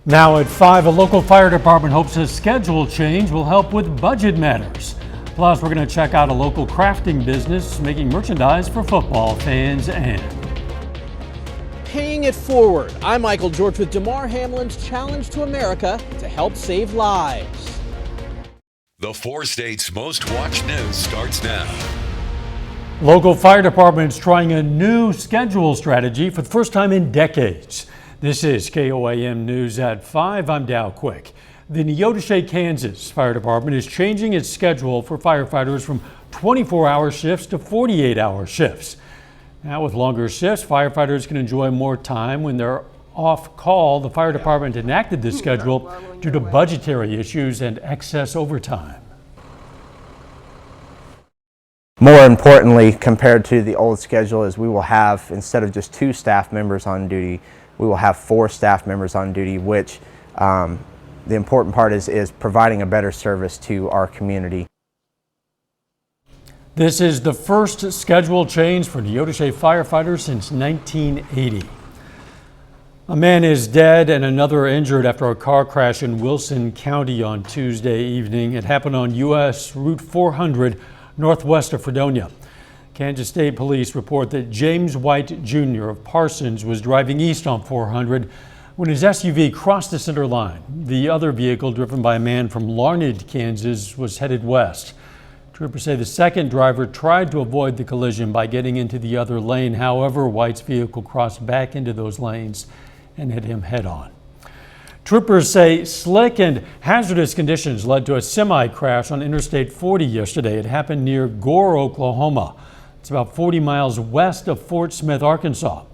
Now at 5, a local fire department hopes a schedule change will help with budget matters. Plus, we're going to check out a local crafting business making merchandise for football fans and paying it forward. I'm Michael George with Damar Hamlin's Challenge to America to help save lives. The 4 states' most watched news starts now. Local fire departments trying a new schedule strategy for the first time in decades. This is KOAM News at 5. I'm Dow Quick. The Neodesha, Kansas Fire Department is changing its schedule for firefighters from 24-hour shifts to 48-hour shifts. Now, with longer shifts, firefighters can enjoy more time when they're off call. The fire department enacted this schedule due to budgetary issues and excess overtime. More importantly, compared to the old schedule, is we will have, instead of just 2 staff members on duty, we will have 4 staff members on duty, which the important part is providing a better service to our community. This is the first schedule change for Neodesha firefighters since 1980. A man is dead and another injured after a car crash in Wilson County on Tuesday evening. It happened on U.S. Route 400 northwest of Fredonia. Kansas State Police report that James White Jr. of Parsons was driving east on 400 when his SUV crossed the center line. The other vehicle, driven by a man from Larned, Kansas, was headed west. Troopers say the second driver tried to avoid the collision by getting into the other lane. However, White's vehicle crossed back into those lanes and hit him head on. Troopers say slick and hazardous conditions led to a semi crash on Interstate 40 yesterday. It happened near Gore, Oklahoma. It's about 40 miles west of Fort Smith, Arkansas.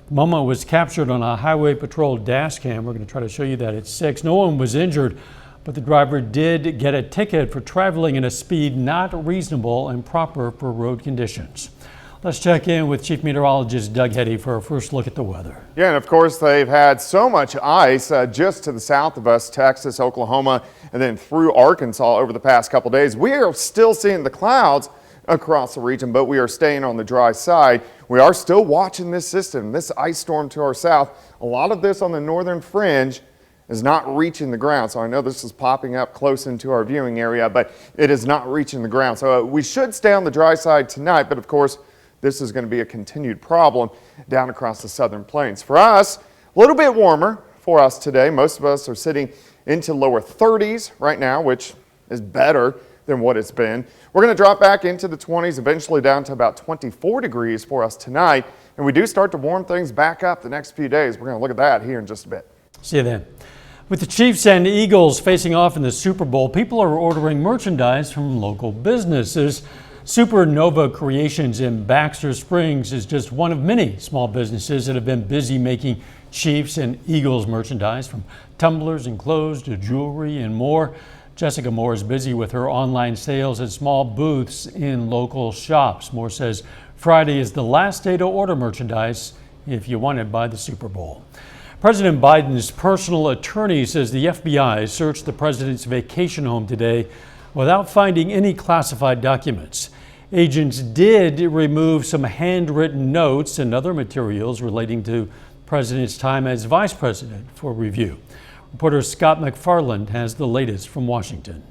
The moment was captured on a highway patrol dash cam. We're going to try to show you that at 6. No one was injured, but the driver did get a ticket for traveling at a speed not reasonable and proper for road conditions. Let's check in with Chief Meteorologist Doug Heddy for a first look at the weather. Yeah, and of course they've had so much ice just to the south of us, Texas, Oklahoma, and then through Arkansas over the past couple days. We are still seeing the clouds across the region, but we are staying on the dry side. We are still watching this system, this ice storm to our south. A lot of this on the northern fringe is not reaching the ground. So I know this is popping up close into our viewing area, but it is not reaching the ground. So we should stay on the dry side tonight, but of course, this is going to be a continued problem down across the southern plains. For us, a little bit warmer for us today. Most of us are sitting into lower 30s right now, which is better than what it's been. We're going to drop back into the 20s, eventually down to about 24 degrees for us tonight. And we do start to warm things back up the next few days. We're going to look at that here in just a bit. See you then. With the Chiefs and Eagles facing off in the Super Bowl, people are ordering merchandise from local businesses. Supernova Creations in Baxter Springs is just one of many small businesses that have been busy making Chiefs and Eagles merchandise, from tumblers and clothes to jewelry and more. Jessica Moore is busy with her online sales at small booths in local shops. Moore says Friday is the last day to order merchandise if you want it by the Super Bowl. President Biden's personal attorney says the FBI searched the president's vacation home today without finding any classified documents. Agents did remove some handwritten notes and other materials relating to the president's time as vice president for review. Reporter Scott McFarland has the latest from Washington.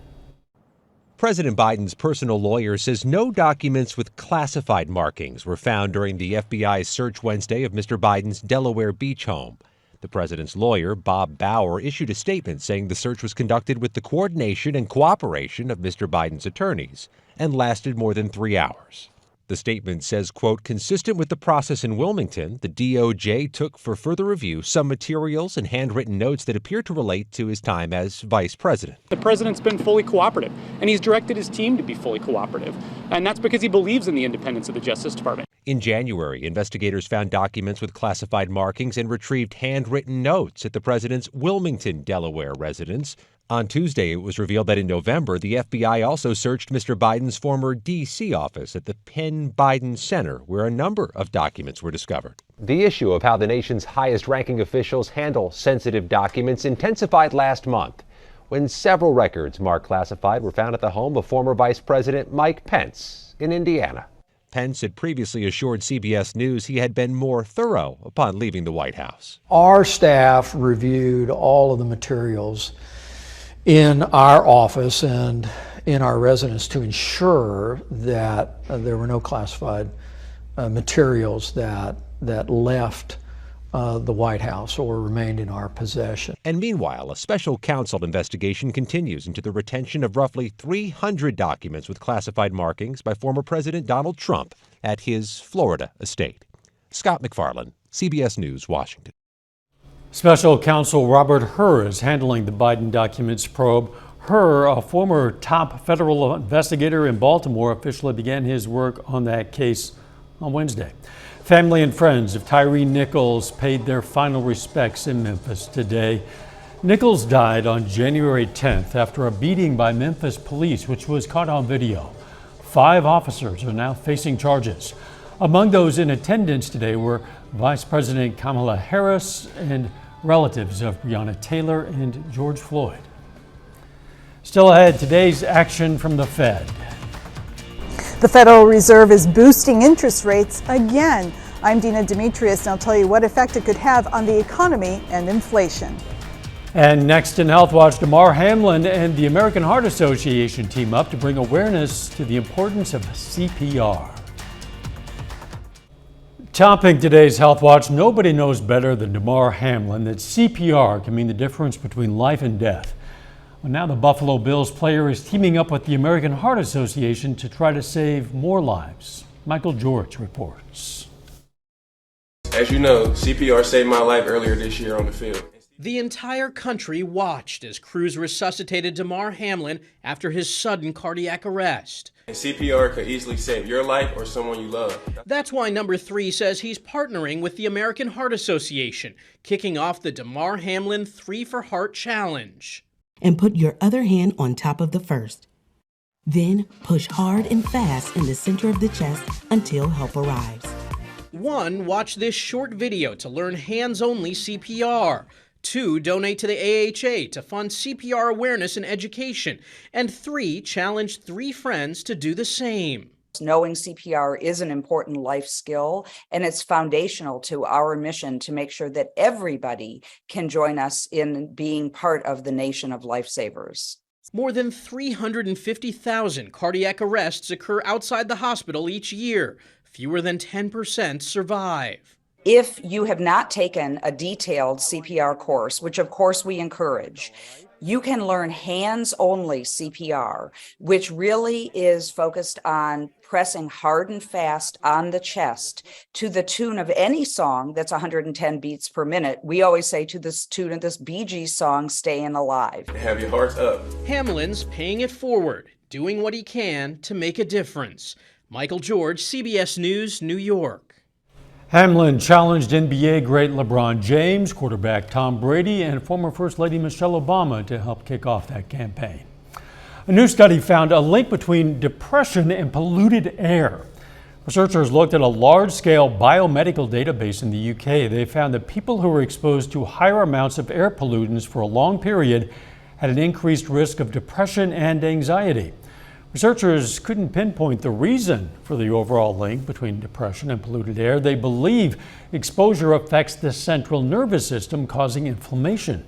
President Biden's personal lawyer says no documents with classified markings were found during the FBI's search Wednesday of Mr. Biden's Delaware Beach home. The president's lawyer, Bob Bauer, issued a statement saying the search was conducted with the coordination and cooperation of Mr. Biden's attorneys and lasted more than 3 hours. The statement says, quote, consistent with the process in Wilmington, the DOJ took for further review some materials and handwritten notes that appear to relate to his time as vice president. The president's been fully cooperative, and he's directed his team to be fully cooperative. And that's because he believes in the independence of the Justice Department. In January, investigators found documents with classified markings and retrieved handwritten notes at the president's Wilmington, Delaware residence. On Tuesday, it was revealed that in November, the FBI also searched Mr. Biden's former D.C. office at the Penn Biden Center, where a number of documents were discovered. The issue of how the nation's highest-ranking officials handle sensitive documents intensified last month when several records marked classified were found at the home of former Vice President Mike Pence in Indiana. Pence had previously assured CBS News he had been more thorough upon leaving the White House. Our staff reviewed all of the materials in our office and in our residence to ensure that there were no classified materials that left the White House or remained in our possession. And meanwhile, a special counsel investigation continues into the retention of roughly 300 documents with classified markings by former President Donald Trump at his Florida estate. Scott McFarland, CBS News, Washington. Special counsel Robert Hur is handling the Biden documents probe. Hur, a former top federal investigator in Baltimore, officially began his work on that case on Wednesday. Family and friends of Tyree Nichols paid their final respects in Memphis today. Nichols died on January 10th after a beating by Memphis police, which was caught on video. 5 officers are now facing charges. Among those in attendance today were Vice President Kamala Harris and relatives of Breonna Taylor and George Floyd. Still ahead, today's action from the Fed. The Federal Reserve is boosting interest rates again. I'm Dina Demetrius, and I'll tell you what effect it could have on the economy and inflation. And next in Health Watch, Damar Hamlin and the American Heart Association team up to bring awareness to the importance of CPR. Topping today's Health Watch, nobody knows better than Damar Hamlin that CPR can mean the difference between life and death. Well, now the Buffalo Bills player is teaming up with the American Heart Association to try to save more lives. Michael George reports. As you know, CPR saved my life earlier this year on the field. The entire country watched as crews resuscitated Damar Hamlin after his sudden cardiac arrest. And CPR could easily save your life or someone you love. That's why number 3 says he's partnering with the American Heart Association, kicking off the Damar Hamlin 3 for Heart Challenge. And put your other hand on top of the first. Then push hard and fast in the center of the chest until help arrives. 1, watch this short video to learn hands-only CPR. 2, donate to the AHA to fund CPR awareness and education. And 3, challenge 3 friends to do the same. Knowing CPR is an important life skill, and it's foundational to our mission to make sure that everybody can join us in being part of the nation of lifesavers. More than 350,000 cardiac arrests occur outside the hospital each year. Fewer than 10% survive. If you have not taken a detailed CPR course, which of course we encourage, you can learn hands-only CPR, which really is focused on pressing hard and fast on the chest to the tune of any song that's 110 beats per minute. We always say to this tune of this Bee Gees song, Staying Alive. Have your hearts up. Hamlin's paying it forward, doing what he can to make a difference. Michael George, CBS News, New York. Hamlin challenged NBA great LeBron James, quarterback Tom Brady, and former First Lady Michelle Obama to help kick off that campaign. A new study found a link between depression and polluted air. Researchers looked at a large-scale biomedical database in the UK. They found that people who were exposed to higher amounts of air pollutants for a long period had an increased risk of depression and anxiety. Researchers couldn't pinpoint the reason for the overall link between depression and polluted air. They believe exposure affects the central nervous system, causing inflammation.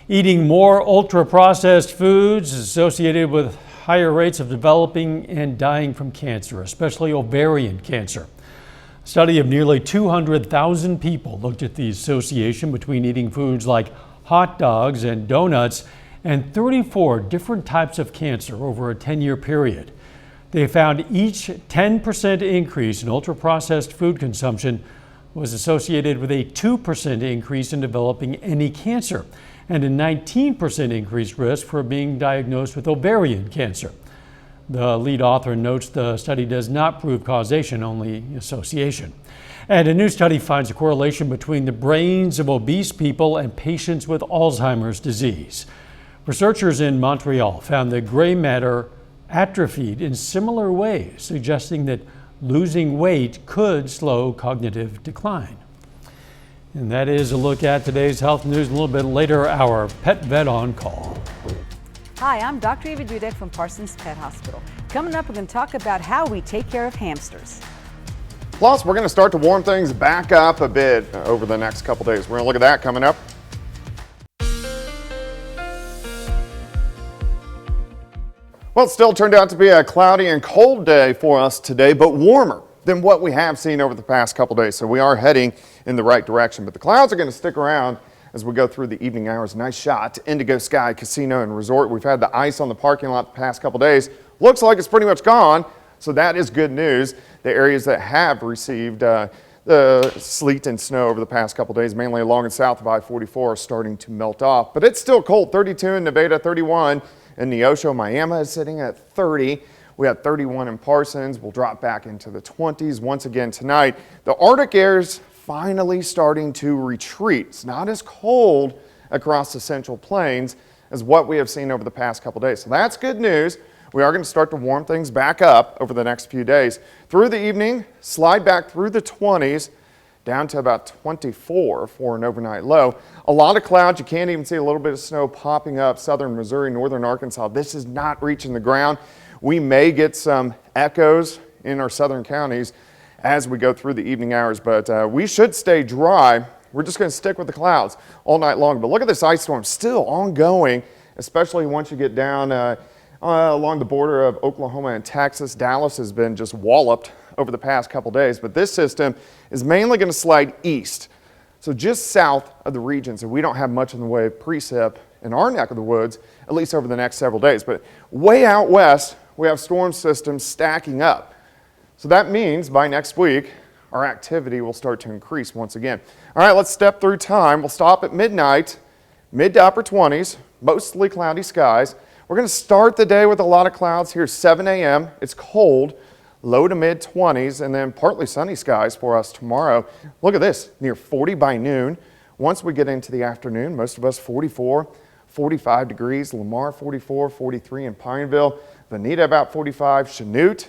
Eating more ultra-processed foods is associated with higher rates of developing and dying from cancer, especially ovarian cancer. A study of nearly 200,000 people looked at the association between eating foods like hot dogs and donuts and 34 different types of cancer over a 10-year period. They found each 10% increase in ultra-processed food consumption was associated with a 2% increase in developing any cancer and a 19% increased risk for being diagnosed with ovarian cancer. The lead author notes the study does not prove causation, only association. And a new study finds a correlation between the brains of obese people and patients with Alzheimer's disease. Researchers in Montreal found that gray matter atrophied in similar ways, suggesting that losing weight could slow cognitive decline. And that is a look at today's health news. A little bit later, our pet vet on call. Hi, I'm Dr. Eva Dudek from Parsons Pet Hospital. Coming up, we're going to talk about how we take care of hamsters. Plus, we're going to start to warm things back up a bit over the next couple days. We're going to look at that coming up. Well, it still turned out to be a cloudy and cold day for us today, but warmer than what we have seen over the past couple days. So we are heading in the right direction, but the clouds are going to stick around as we go through the evening hours. Nice shot to Indigo Sky Casino and Resort. We've had the ice on the parking lot the past couple days. Looks like it's pretty much gone, so that is good news. The areas that have received the sleet and snow over the past couple days, mainly along and south of I-44, are starting to melt off. But it's still cold, 32 in Nevada, 31 in Neosho. Miami is sitting at 30. We have 31 in Parsons. We'll drop back into the 20s once again tonight. The Arctic air's finally starting to retreat. It's not as cold across the Central Plains as what we have seen over the past couple days. So that's good news. We are going to start to warm things back up over the next few days. Through the evening, slide back through the 20s, down to about 24 for an overnight low. A lot of clouds. You can't even see a little bit of snow popping up southern Missouri, northern Arkansas. This is not reaching the ground. We may get some echoes in our southern counties as we go through the evening hours, but we should stay dry. We're just going to stick with the clouds all night long. But look at this ice storm still ongoing, especially once you get down along the border of Oklahoma and Texas. Dallas has been just walloped over the past couple days, but this system is mainly going to slide east. So just south of the region, so we don't have much in the way of precip in our neck of the woods, at least over the next several days. But way out west, we have storm systems stacking up. So that means by next week, our activity will start to increase once again. All right, let's step through time. We'll stop at midnight, mid to upper 20s, mostly cloudy skies. We're going to start the day with a lot of clouds here, 7 a.m. It's cold, low to mid 20s, and then partly sunny skies for us tomorrow. Look at this, near 40 by noon. Once we get into the afternoon, most of us 44, 45 degrees. Lamar 44, 43 in Pineville. Veneta about 45. Chanute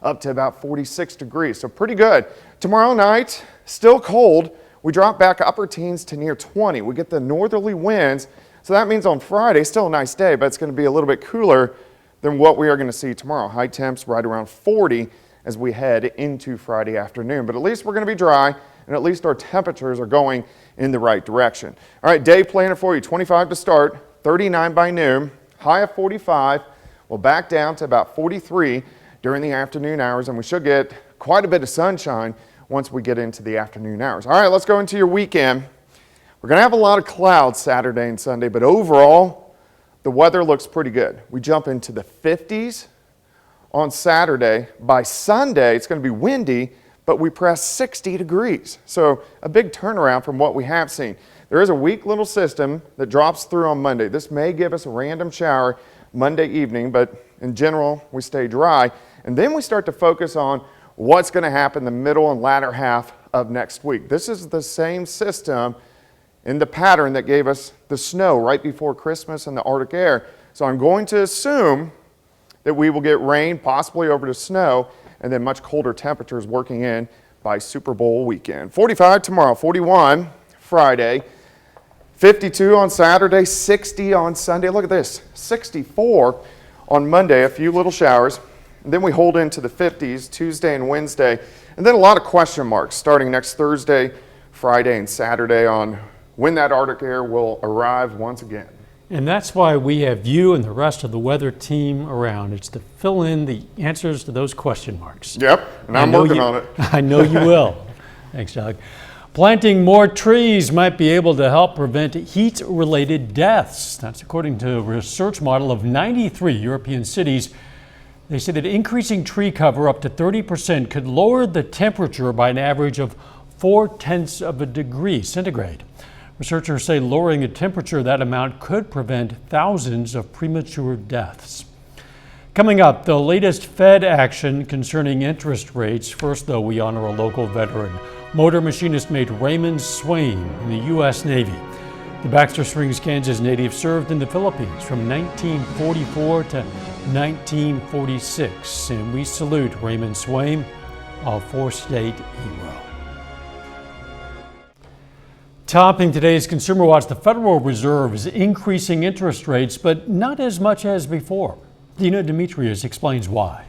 up to about 46 degrees. So pretty good. Tomorrow night, still cold. We drop back upper teens to near 20. We get the northerly winds. So that means on Friday, still a nice day, but it's going to be a little bit cooler than what we are going to see tomorrow. High temps right around 40 as we head into Friday afternoon. But at least we're going to be dry, and at least our temperatures are going in the right direction. All right, day planner for you. 25 to start, 39 by noon, high of 45. We'll back down to about 43 during the afternoon hours, and we should get quite a bit of sunshine once we get into the afternoon hours. All right, let's go into your weekend. We're going to have a lot of clouds Saturday and Sunday, but overall, the weather looks pretty good. We jump into the 50s on Saturday. By Sunday, it's going to be windy, but we press 60 degrees. So a big turnaround from what we have seen. There is a weak little system that drops through on Monday. This may give us a random shower Monday evening, but in general, we stay dry. And then we start to focus on what's going to happen the middle and latter half of next week. This is the same system in the pattern that gave us the snow right before Christmas and the Arctic air. So I'm going to assume that we will get rain, possibly over to snow, and then much colder temperatures working in by Super Bowl weekend. 45 tomorrow, 41 Friday, 52 on Saturday, 60 on Sunday. Look at this, 64 on Monday, a few little showers. And then we hold into the 50s Tuesday and Wednesday. And then a lot of question marks starting next Thursday, Friday, and Saturday on when that Arctic air will arrive once again. And that's why we have you and the rest of the weather team around. It's to fill in the answers to those question marks. Yep, and I'm working on it. I know you will. Thanks, Doug. Planting more trees might be able to help prevent heat-related deaths. That's according to a research model of 93 European cities. They say that increasing tree cover up to 30% could lower the temperature by an average of 0.4 of a degree centigrade. Researchers say lowering the temperature that amount could prevent thousands of premature deaths. Coming up, the latest Fed action concerning interest rates. First, though, we honor a local veteran, motor machinist mate Raymond Swain in the U.S. Navy. The Baxter Springs, Kansas native served in the Philippines from 1944 to 1946, and we salute Raymond Swain, a four-state hero. Topping today's Consumer Watch, the Federal Reserve is increasing interest rates, but not as much as before. Dina Demetrius explains why.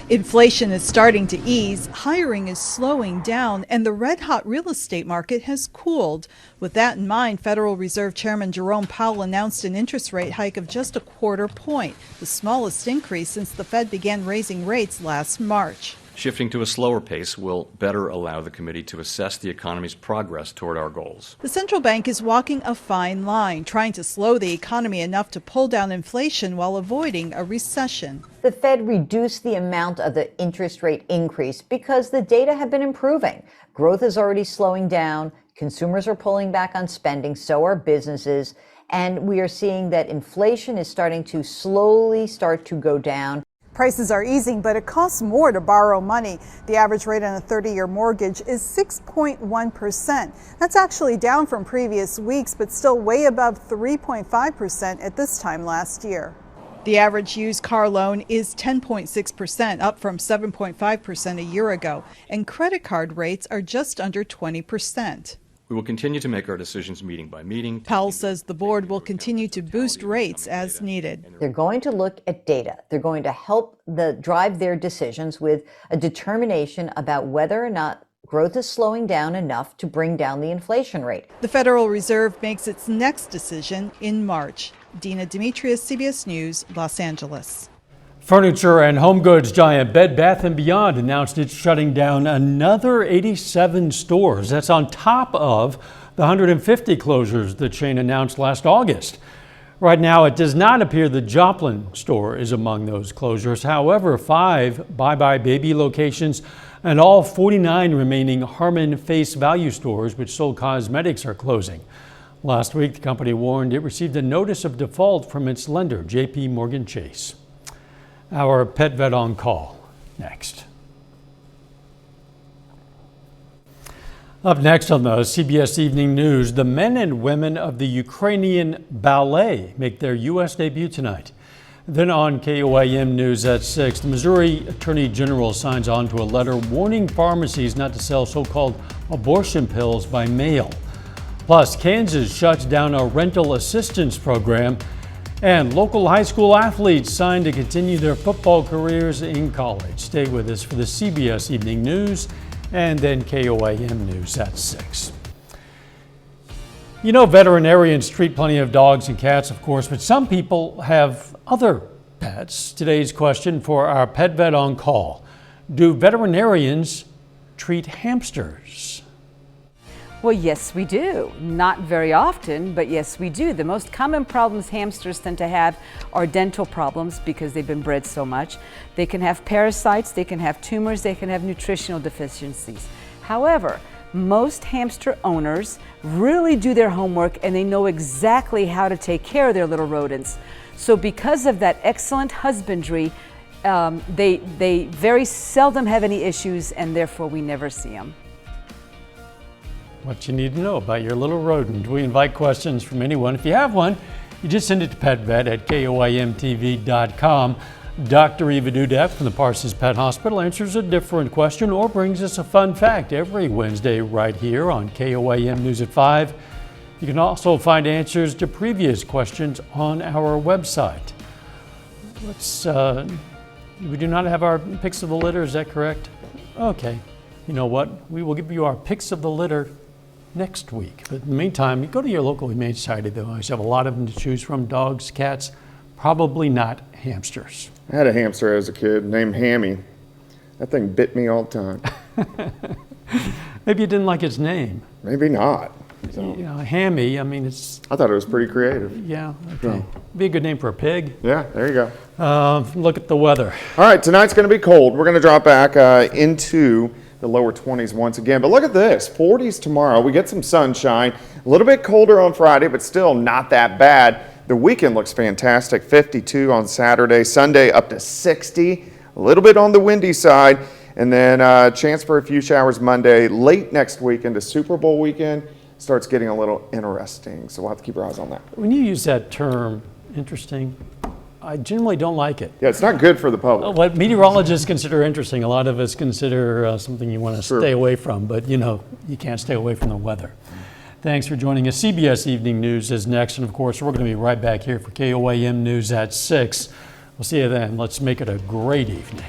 Inflation is starting to ease, hiring is slowing down, and the red-hot real estate market has cooled. With that in mind, Federal Reserve Chairman Jerome Powell announced an interest rate hike of just a quarter point, the smallest increase since the Fed began raising rates last March. Shifting to a slower pace will better allow the committee to assess the economy's progress toward our goals. The central bank is walking a fine line, trying to slow the economy enough to pull down inflation while avoiding a recession. The Fed reduced the amount of the interest rate increase because the data have been improving. Growth is already slowing down, consumers are pulling back on spending, so are businesses, and we are seeing that inflation is starting to slowly start to go down. Prices are easing, but it costs more to borrow money. The average rate on a 30-year mortgage is 6.1%. That's actually down from previous weeks, but still way above 3.5% at this time last year. The average used car loan is 10.6%, up from 7.5% a year ago, and credit card rates are just under 20%. We will continue to make our decisions meeting by meeting. Powell says the board will continue to boost rates as needed. They're going to look at data. They're going to help drive their decisions with a determination about whether or not growth is slowing down enough to bring down the inflation rate. The Federal Reserve makes its next decision in March. Dina Demetrius, CBS News, Los Angeles. Furniture and home goods giant Bed Bath & Beyond announced it's shutting down another 87 stores. That's on top of the 150 closures the chain announced last August. Right now, it does not appear the Joplin store is among those closures. However, 5 Bye Bye Baby locations and all 49 remaining Harmon Face Value stores, which sold cosmetics, are closing. Last week, the company warned it received a notice of default from its lender, J.P. Morgan Chase. Our Pet Vet on Call next. Up next on the CBS Evening News, the men and women of the Ukrainian Ballet make their U.S. debut tonight. Then on KOAM News at 6, the Missouri Attorney General signs on to a letter warning pharmacies not to sell so-called abortion pills by mail. Plus, Kansas shuts down a rental assistance program, and local high school athletes signed to continue their football careers in college. Stay with us for the CBS Evening News and then KOAM News at 6. You know, veterinarians treat plenty of dogs and cats, of course, but some people have other pets. Today's question for our Pet Vet on Call: do veterinarians treat hamsters? Well, yes, we do. Not very often, but yes, we do. The most common problems hamsters tend to have are dental problems because they've been bred so much. They can have parasites, they can have tumors, they can have nutritional deficiencies. However, most hamster owners really do their homework and they know exactly how to take care of their little rodents. So because of that excellent husbandry, they very seldom have any issues, and therefore we never see them. What you need to know about your little rodent. We invite questions from anyone. If you have one, you just send it to petvet@koamtv.com. Dr. Eva Dudek from the Parsons Pet Hospital answers a different question or brings us a fun fact every Wednesday right here on KOAM News at 5. You can also find answers to previous questions on our website. We do not have our picks of the litter, is that correct? Okay. You know what? We will give you our picks of the litter next week. But in the meantime, you go to your local Humane Society. They always have a lot of them to choose from: dogs, cats, probably not hamsters. I had a hamster as a kid named Hammy. That thing bit me all the time. Maybe you didn't like its name. Maybe not. So. You know, Hammy, I mean, it's... I thought it was pretty creative. Yeah, okay. Be a good name for a pig. Yeah, there you go. Look at the weather. All right, tonight's going to be cold. We're going to drop back into the lower 20s once again. But look at this, 40s tomorrow. We get some sunshine. A little bit colder on Friday, but still not that bad. The weekend looks fantastic. 52 on Saturday. Sunday up to 60. A little bit on the windy side. And then a chance for a few showers Monday. Late next week into Super Bowl weekend starts getting a little interesting. So we'll have to keep our eyes on that. When you use that term, interesting, I generally don't like it. Yeah, it's not good for the public. What meteorologists consider interesting, a lot of us consider something you want to stay away from, but you know, you can't stay away from the weather. Thanks for joining us. CBS Evening News is next, and of course, we're going to be right back here for KOAM News at 6. We'll see you then. Let's make it a great evening.